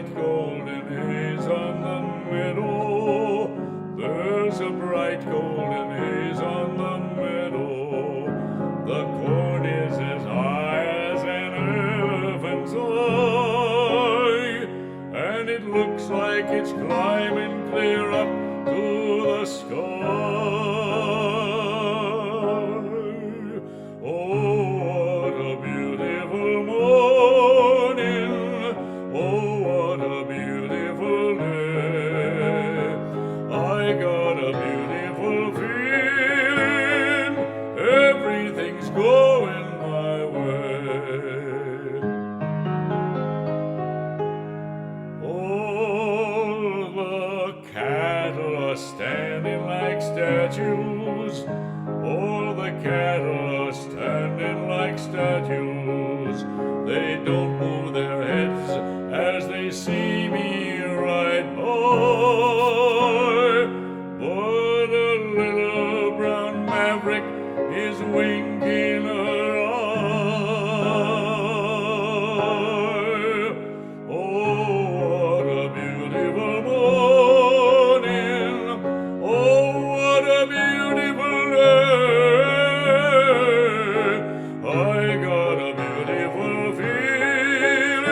bright golden haze on the meadow. There's a bright golden haze on the meadow. The corn is as high as an elephant's eye, and it looks like it's climbing clear up to the sky. Standing like statues, all the cattle are standing like statues. They don't move their heads as they see me ride by, but a little brown maverick is winking her eye. Oh, what a beautiful morning. Oh, what a beautiful day. I got a beautiful feeling.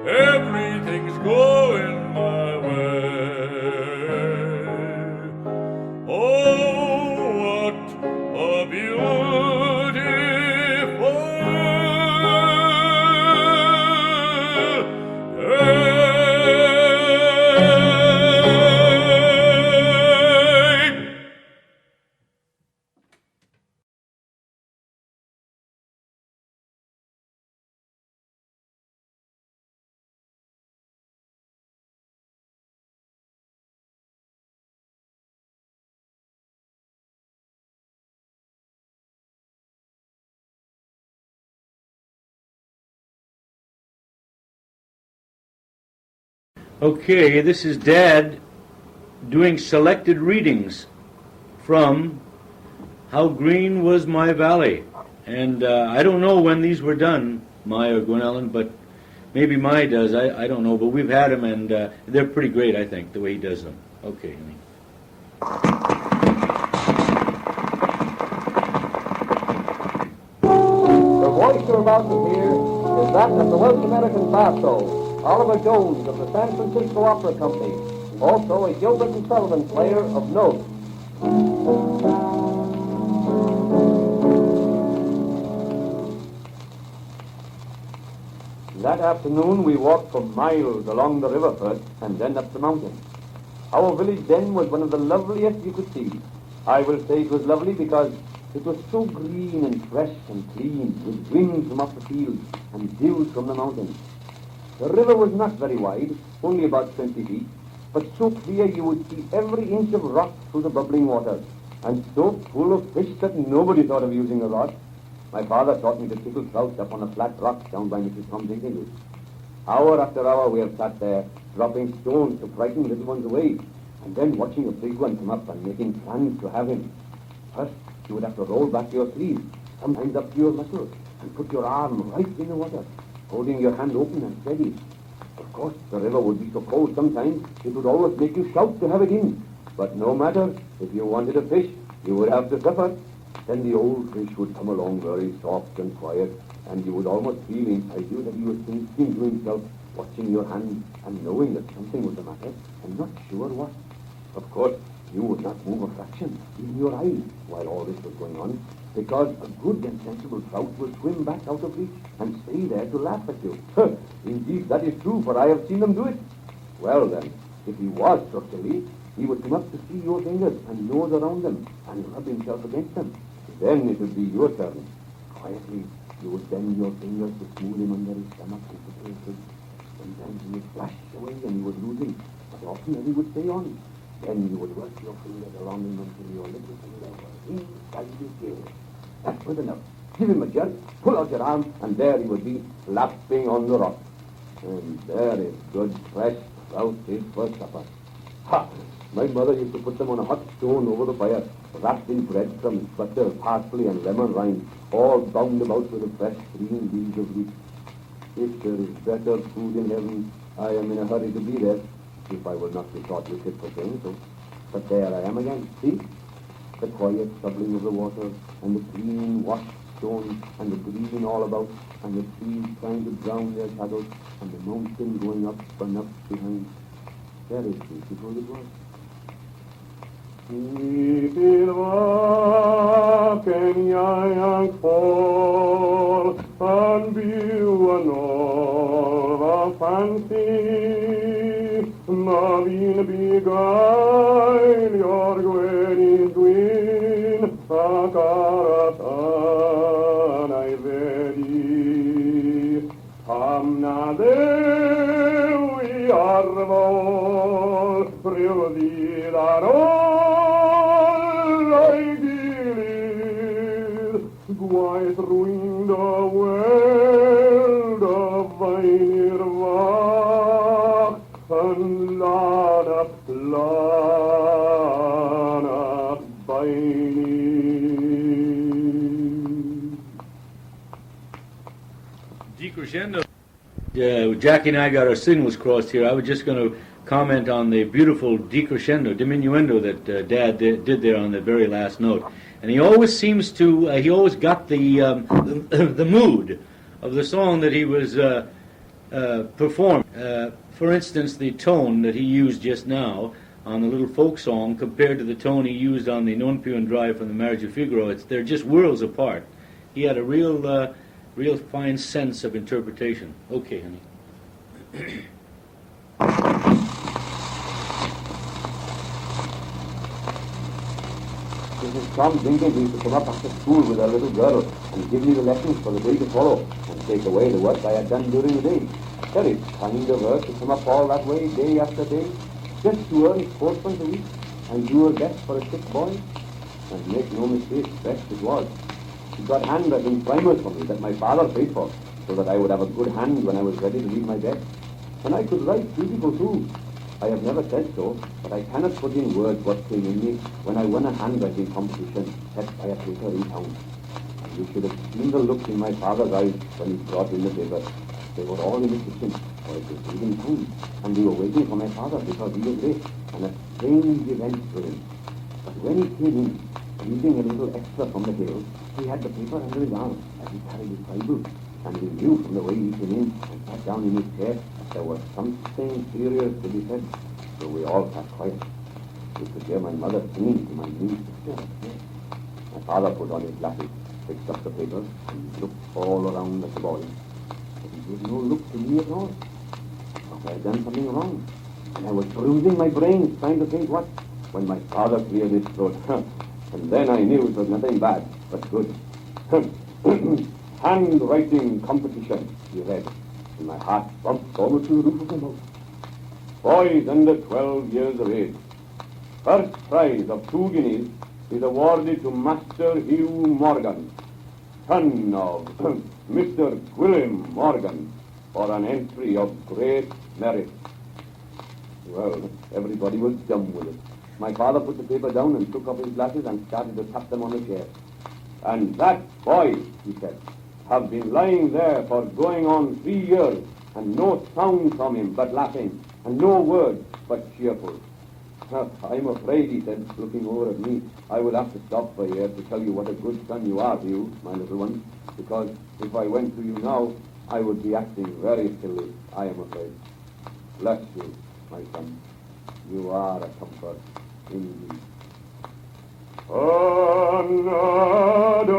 Everything's going my way. Oh, what a beautiful day. Okay, this is Dad doing selected readings from How Green Was My Valley. And I don't know when these were done, Mai or Gwenellen, but maybe Mai does. I don't know, but we've had them, and they're pretty great, I think, the way he does them. Okay, honey. The voice you're about to hear is that of the Welsh American basso, Oliver Jones of the San Francisco Opera Company, also a Gilbert and Sullivan player of note. That afternoon we walked for miles along the river first and then up the mountain. Our village then was one of the loveliest you could see. I will say it was lovely because it was so green and fresh and clean, with wind from up the fields and dews from the mountains. The river was not very wide, only about 20 feet, but so clear you would see every inch of rock through the bubbling water, and so full of fish that nobody thought of using a rod. My father taught me to tickle trout up on a flat rock down by Mrs. Tom Dinkin's. Hour after hour we have sat there, dropping stones to frighten little ones away, and then watching a big one come up and making plans to have him. First, you would have to roll back your sleeve, sometimes up to your muscles, and put your arm right in the water, holding your hand open and steady. Of course, the river would be so cold sometimes, it would always make you shout to have it in. But no matter, if you wanted a fish, you would have to suffer. Then the old fish would come along very soft and quiet, and you would almost feel inside you that he was thinking to himself, watching your hand and knowing that something was the matter, and not sure what. Of course, you would not move a fraction, even your eyes, while all this was going on, because a good and sensible trout will swim back out of reach and stay there to laugh at you. Indeed, that is true, for I have seen them do it. Well then, if he was so silly, he would come up to see your fingers and nose around them and rub himself against them. Then it would be your turn. Quietly, you would bend your fingers to smooth him under his stomach and to his ribs. Sometimes he would flash away and you would lose him, but often he would stay on. Then you would work your fingers along him until your little finger was inside his tail. That was enough. Give him a jerk, pull out your arm, and there he would be, lapping on the rock. And there is good, fresh trout is for supper. Ha! My mother used to put them on a hot stone over the fire, wrapped in breadcrumbs, butter, parsley, and lemon rind, all bound about with the fresh green leaves of wheat. If there is better food in heaven, I am in a hurry to be there, if I will not be thought wicked for saying so. But there I am again. See? The quiet bubbling of the water, and the clean washed stones, and the green all about, and the trees trying to drown their shadows, and the mountain going up and up behind. There is beautiful it was. And view and all the fancy, Marine beguile your Gwenny's win, a caratan I vedi, Hamna de we are all, Priudi da all, I deal Guai through the world of Veinir Vach, and Lana, Veinir. Decrescendo. Jackie and I got our signals crossed here. I was just going to comment on the beautiful decrescendo, diminuendo that Dad did there on the very last note. And he always seems to, he always got the mood of the song that he was performing. For instance, the tone that he used just now on the little folk song compared to the tone he used on the Non più and Drive from the Marriage of Figaro, they're just worlds apart. He had a real fine sense of interpretation. Okay, honey. Mrs. Tom Jenkins used to come up after school with her little girl and give me the lessons for the day to follow and take away the work I had done during the day. Very kind of her to come up all that way day after day, just to earn 4 pounds a week and do her best for a sick boy. And make no mistake, best it was. She got handwriting primers for me that my father paid for, so that I would have a good hand when I was ready to leave my bed. And I could write beautiful too. I have never said so, but I cannot put in words what came in me when I won a handwriting competition set by a paper in town. And you should have seen the look in my father's eyes when he brought in the paper. They were all in the kitchen, for it was evening time, and we were waiting for my father because he was late, and a strange event for him. But when he came in, reading a little extra from the hill, he had the paper under his arm as he carried his Bible, and we knew from the way he came in and sat down in his chair that there was something serious to be said, so we all sat quiet. We could hear my mother singing to my new sister. My father put on his glasses, picked up the paper, and looked all around at the boy. But he gave no look to me at all. But I had done something wrong, and I was bruising my brains trying to think what, when my father cleared his throat. And then I knew it was nothing bad, but good. Handwriting competition, he read, and my heart bumped almost to the roof of my mouth. Boys under 12 years of age. First prize of 2 guineas is awarded to Master Hugh Morgan, son of Mr. Gwilym Morgan, for an entry of great merit. Well, everybody was dumb with it. My father put the paper down and took off his glasses and started to tap them on the chair. And that boy, he said, have been lying there for going on 3 years, and no sound from him but laughing, and no word but cheerful. I'm afraid, he said, looking over at me, I will have to stop by here to tell you what a good son you are, you, my little one, because if I went to you now, I would be acting very silly, I am afraid. Bless you, my son. You are a comfort indeed. Another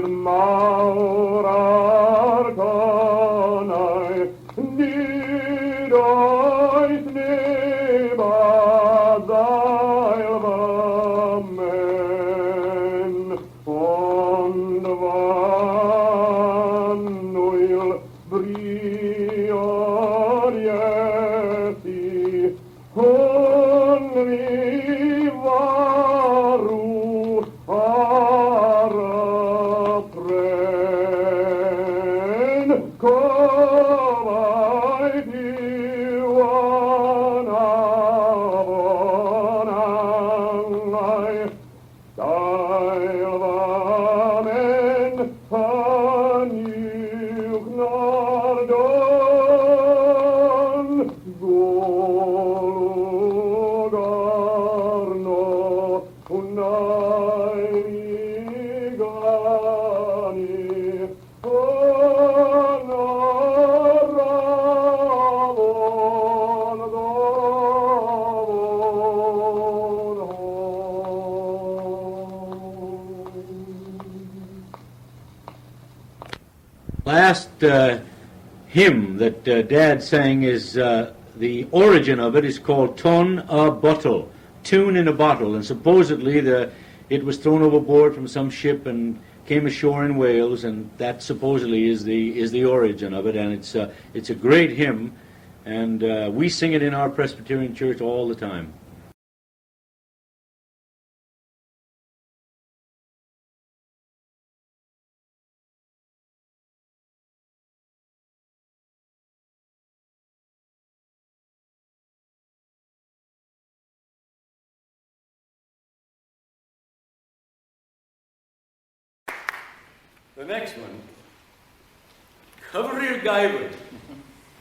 mawr arcanai, did I snib a men, and van will briorieti, only varu arapren, kovai diwanavonai, dailvamen panyuk nardoi, Last hymn that Dad sang is the origin of it is called Ton a Bottle, tune in a bottle, and supposedly it was thrown overboard from some ship and came ashore in Wales, and that supposedly is the origin of it, and it's a great hymn, and we sing it in our Presbyterian church all the time. The next one, Cyfrir Gaibr.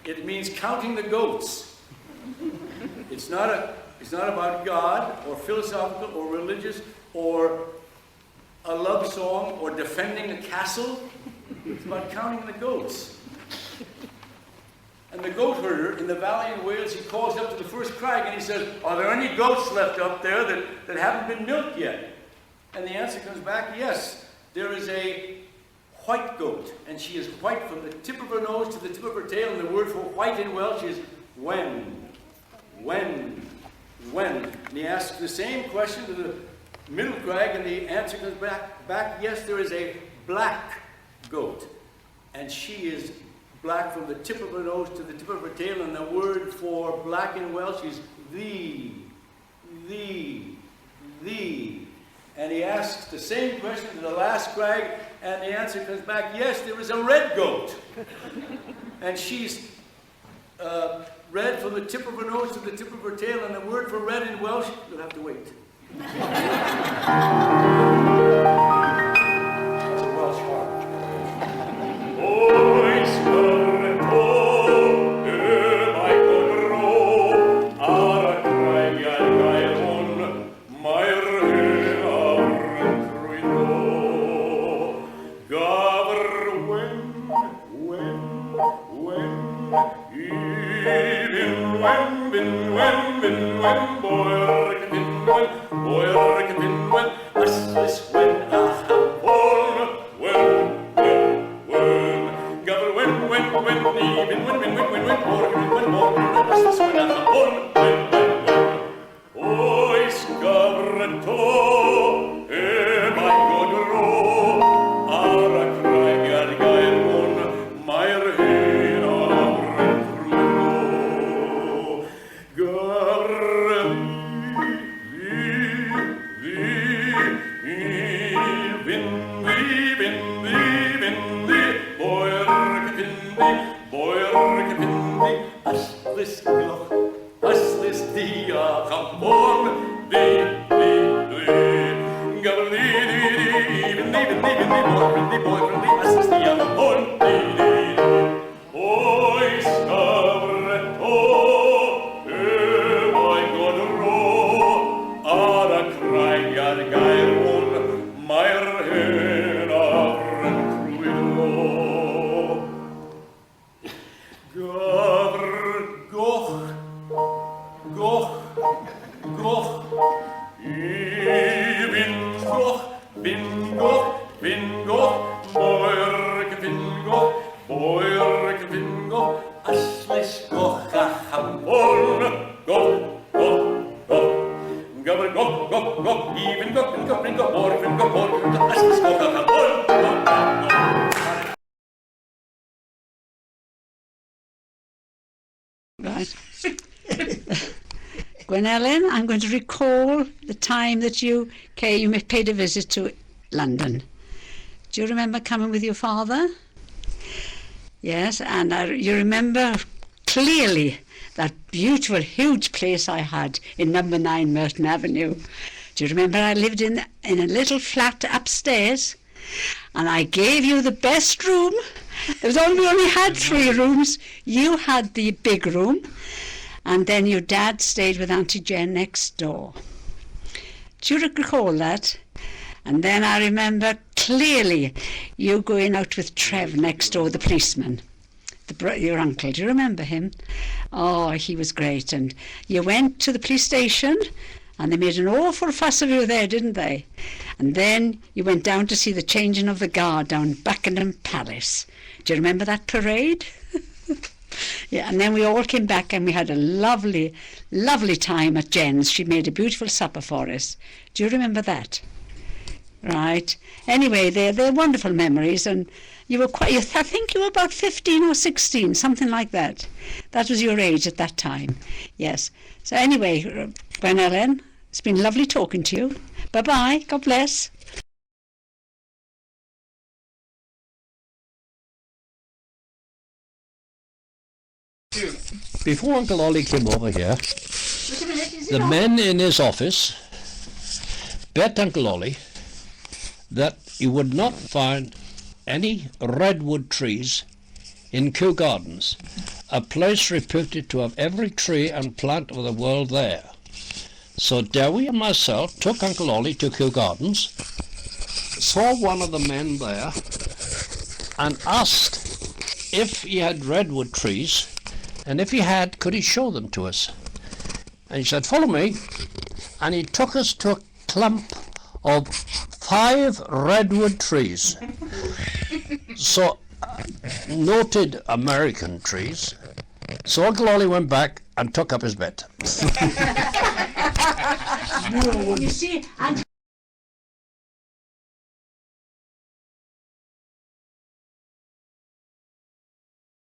It means counting the goats. It's not about God or philosophical or religious or a love song or defending a castle. It's about counting the goats. And the goat herder in the valley in Wales, he calls up to the first crag and he says, "Are there any goats left up there that haven't been milked yet?" And the answer comes back, yes, there is a white goat, and she is white from the tip of her nose to the tip of her tail, and the word for white in Welsh is when. And he asks the same question to the middle crag, and the answer comes back, yes, there is a black goat, and she is black from the tip of her nose to the tip of her tail, and the word for black in Welsh is thee. And he asks the same question to the last crag, and the answer comes back, yes, there is a red goat. And she's red from the tip of her nose to the tip of her tail, and the word for red in Welsh, you'll have to wait. That's a Welsh harp. Right. Gwenellen, I'm going to recall the time that you paid a visit to London. Do you remember coming with your father? Yes, and you remember clearly that beautiful, huge place I had in number 9 Merton Avenue. Do you remember I lived in a little flat upstairs, and I gave you the best room. We only had 3 rooms. You had the big room, and then your dad stayed with Auntie Jen next door. Do you recall that? And then I remember clearly you going out with Trev next door, the policeman, your uncle. Do you remember him? Oh, he was great. And you went to the police station, and they made an awful fuss of you there, didn't they? And then you went down to see the changing of the guard down Buckingham Palace. Do you remember that parade? Yeah, and then we all came back and we had a lovely, lovely time at Jen's. She made a beautiful supper for us. Do you remember that? Right. Anyway, they're wonderful memories, and you were quite, I think you were about 15 or 16, something like that. That was your age at that time. Yes. So anyway, Gwenellen, it's been lovely talking to you. Bye-bye. God bless. Before Uncle Ollie came over here, the men in his office bet Uncle Ollie that you would not find any redwood trees in Kew Gardens, a place reputed to have every tree and plant of the world there. So Dewi and myself took Uncle Ollie to Kew Gardens, saw one of the men there, and asked if he had redwood trees, and if he had, could he show them to us? And he said, follow me, and he took us to a clump of 5 redwood trees. So, noted American trees. So Uncle Ollie went back and took up his bet. You see,